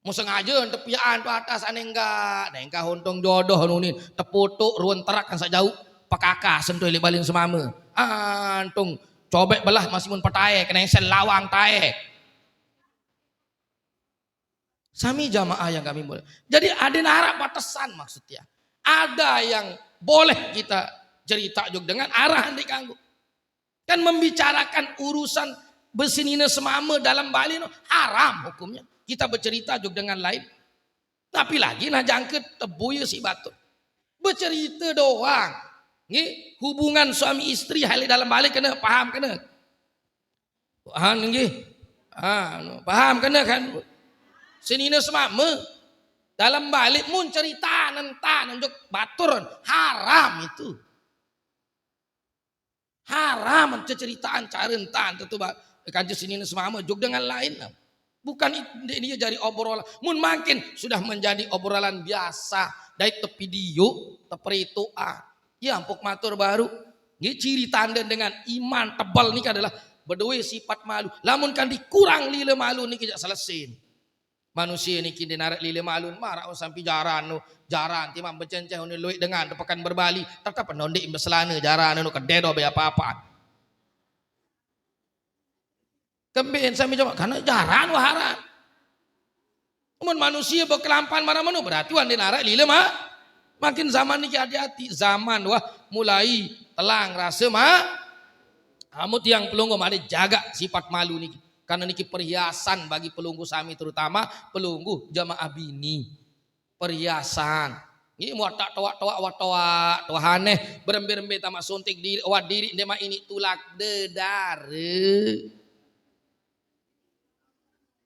mau sengaja tepian tu atas ane enggak hontong jodoh anu ni teputuk ruan terak kan sajauh pakakah sentuh ilik baling semama antung cobek belah masih mun petae kena sel lawang tae sami jamaah yang kami boleh. Jadi ada narak batasan maksudnya. Ada yang boleh kita cerita juga dengan arahan di kanggo. Kan membicarakan urusan besinina semama dalam Bali no, haram hukumnya. Kita bercerita juga dengan lain. Tapi lagi nah jangket tebuya si batu. Bercerita doang. Nggih, hubungan suami istri hal dalam Bali kena paham kena. Paham nggih? Paham kena kan? Senina semama dalam balik mun cerita nentan untuk baturan haram itu haram ceritaan carentan tentu kanjeng senina semama juga dengan lain bukan ini jadi obrolan mun makin sudah menjadi obrolan biasa dari tepi diu tepi itu ya ampuk matur baru ini ciri tanda dengan iman tebal ini adalah berdua sifat malu lamun kan dikurang lila malu ini tidak selesai manusia ni kini narik lile malun marah sampai jaran timam bercenceh ni luik dengan tepakan berbali tetap nondik berselana jaran nu kededo be apa-apa kembin sampai coba karena jaran waharan mun manusia berkelampan mana-mana berarti wan narik lile makin zaman ni hati-hati zaman wah mulai telang rasa kamu tiang pelunggu ada jaga sifat malu ni Karena niki perhiasan bagi pelunggu sami, terutama pelunggu jamaah bini. Perhiasan. Ini mau tak toak haneh berembe-rembe tamak suntik diri awak diri dema ini tulak dedare.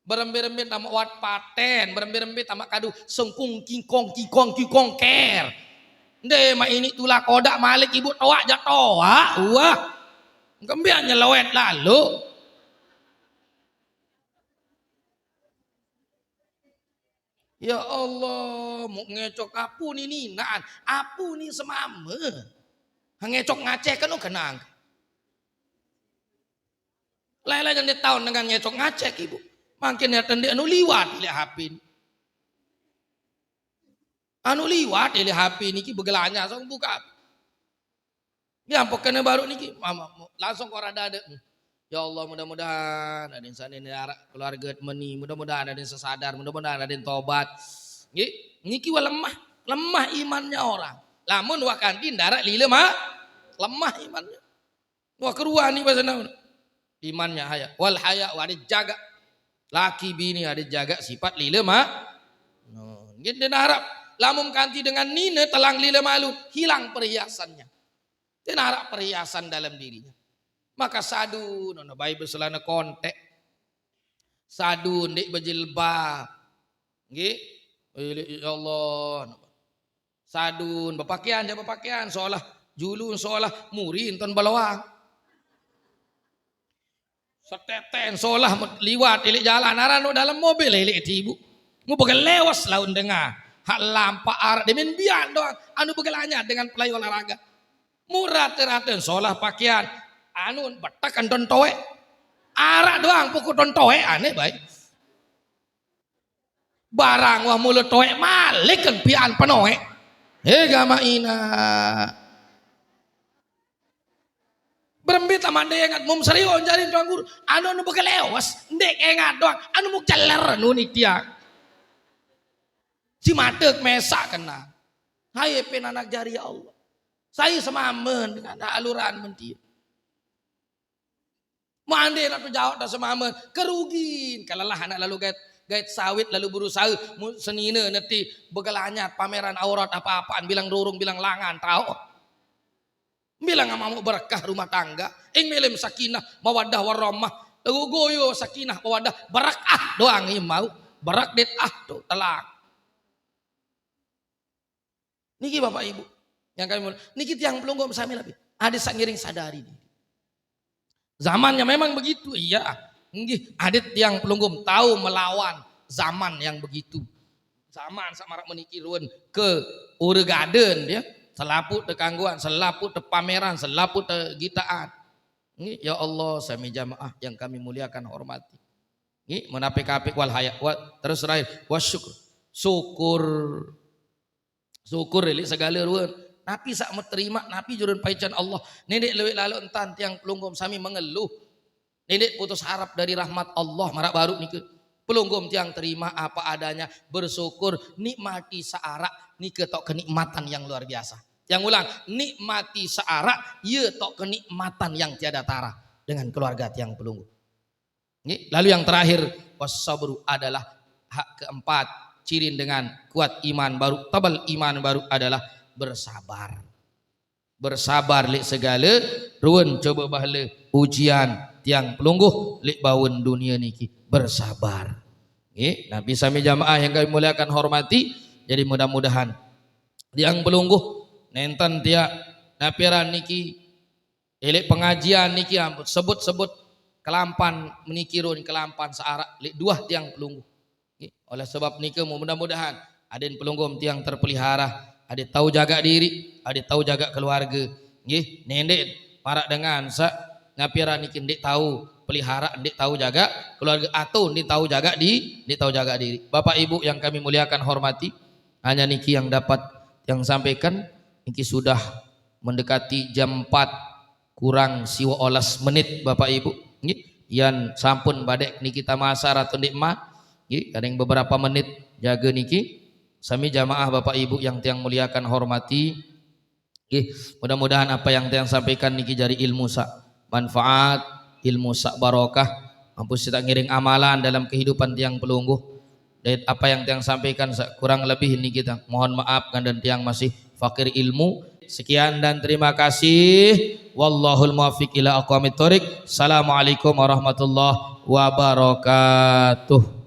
Berembe-rembe tamak wat paten, berembe-rembe tamak kadu sengkung kingkong ker. Dema ini tulak kodak malik ibu toak jatoak. Wah. Kembiannya lewet lalu. Ya Allah, mau ngecok apu ni ninaan, apu ni semama. Ngecok ngacek kan kenang. Lele kan dia tahun dengan ngecok ngacek ibu. Makin ya tende anu liwat lihat HP. Anu liwat lihat HP niki begelanya langsung buka. Ya pokoknya baru niki mama langsung kok rada ada. Ya Allah, mudah-mudahan ada yang sana ini keluarga meni, mudah-mudahan ada yang sesadar, mudah-mudahan ada yang tobat. Niki lemah imannya orang. Lamun wakanti darat lila mah lemah imannya. Wah keruan nih bahasa imannya haya. Wal haya ada jaga. Laki bini ada jaga sifat lila mah. Gitu dan harap lamun kanti dengan nina telang lila malu hilang perhiasannya. Dan harap perhiasan dalam dirinya. Maka sadun, nono bayi berselana kontek, sadun dek berjilbab, nggih, ya Allah, sadun berpakaian, seolah julun, seolah murin ton balawang, seteten, seolah liwat, ilik jalan, arano dalam mobil, ilik ibu, mau begal lewas laun dengar, hak lampa arah, demen biar doang, anu begalanya dengan pelai olahraga, murah teraten, seolah pakaian. Anu batakan tontoe arak doang pukul tontoe aneh baik barang wah mulut toe malik kan pian penoe gama ina berembit sama dengat mum serius jadi tuang guru anu bakal lewas ndek engat doang anu muk jalar anu nih tiang si matek mesak kena hai pen anak jari ya Allah saya semamen dengan aluran mentir mande nak jawab dah semamen kerugin kalalah anak lalu gait sawit lalu berusaha senina nanti begalanya pameran aurat apa-apaan bilang dorong bilang langan tahu bilang mau berkah rumah tangga melem sakinah mawaddah warahmah lagu goyo sakinah mawaddah barakah doang mau barak det tuh telang niki bapak ibu yang kami niki tiang pelunggom sami lebih ada sangiring sadari nih. Zamannya memang begitu, iya. Nggih, adet yang pelunggum tahu melawan zaman yang begitu. Zaman samarak menikirun ke uregaden dia, selaput te kangguan, selaput te pameran, selaput te gitaan. Nggih, ya Allah sami jamaah yang kami muliakan hormati. Nggih, menapik-apik wal haya terus terakhir wasyukur. Syukur ili segala ruan. Napi sak menerima, napi jurun paican Allah. Nenek lewek lalu entan tiang pelunggum sami mengeluh. Nenek putus harap dari rahmat Allah. Marak baru nih pelunggum tiang terima apa adanya. Bersyukur, nikmati searak. Nih ketok kenikmatan yang luar biasa. Yang ulang, nikmati searak. Ye tok kenikmatan yang tiada tara. Dengan keluarga tiang pelunggum. Lalu yang terakhir, wassabru adalah hak keempat. Cirin dengan kuat iman baru. Tabal iman baru adalah bersabar lek segala ruan coba bahala ujian tiang pelungguh lek bawun dunia niki bersabar. Nabi sami jamaah yang kami muliakan hormati, jadi mudah-mudahan tiang pelungguh nenten tiak napiran niki lek pengajian niki ampun sebut kelampan menikirun kelampan searak lek dua tiang pelungguh. Oleh sebab niki mudah-mudahan ada pelungguh tiang terpelihara. Ada tahu jaga diri, ada tahu jaga keluarga. Nggih, nendek parak dengan ngapiran niki ndek tahu pelihara, ndek tahu jaga keluarga atau ndek tahu jaga diri. Bapak Ibu yang kami muliakan hormati, hanya niki yang dapat yang sampaikan. Niki sudah mendekati jam 4 kurang siwa 11 menit Bapak Ibu. Nggih, yan sampun badek niki tamasar atau ndek mat. Nggih, ada yang beberapa menit jaga niki. Sami jamaah Bapak Ibu yang tiang muliakan hormati, mudah-mudahan apa yang tiang sampaikan niki jari ilmu sak manfaat, ilmu sak barokah. mampu kita ngiring amalan dalam kehidupan tiang pelungguh. Dan apa yang tiang sampaikan kurang lebih ini kita mohon maaf dan tiang masih fakir ilmu. Sekian dan terima kasih. Wallahul muwaffiq ila aqwamit thoriq. Assalamualaikum warahmatullahi wabarakatuh.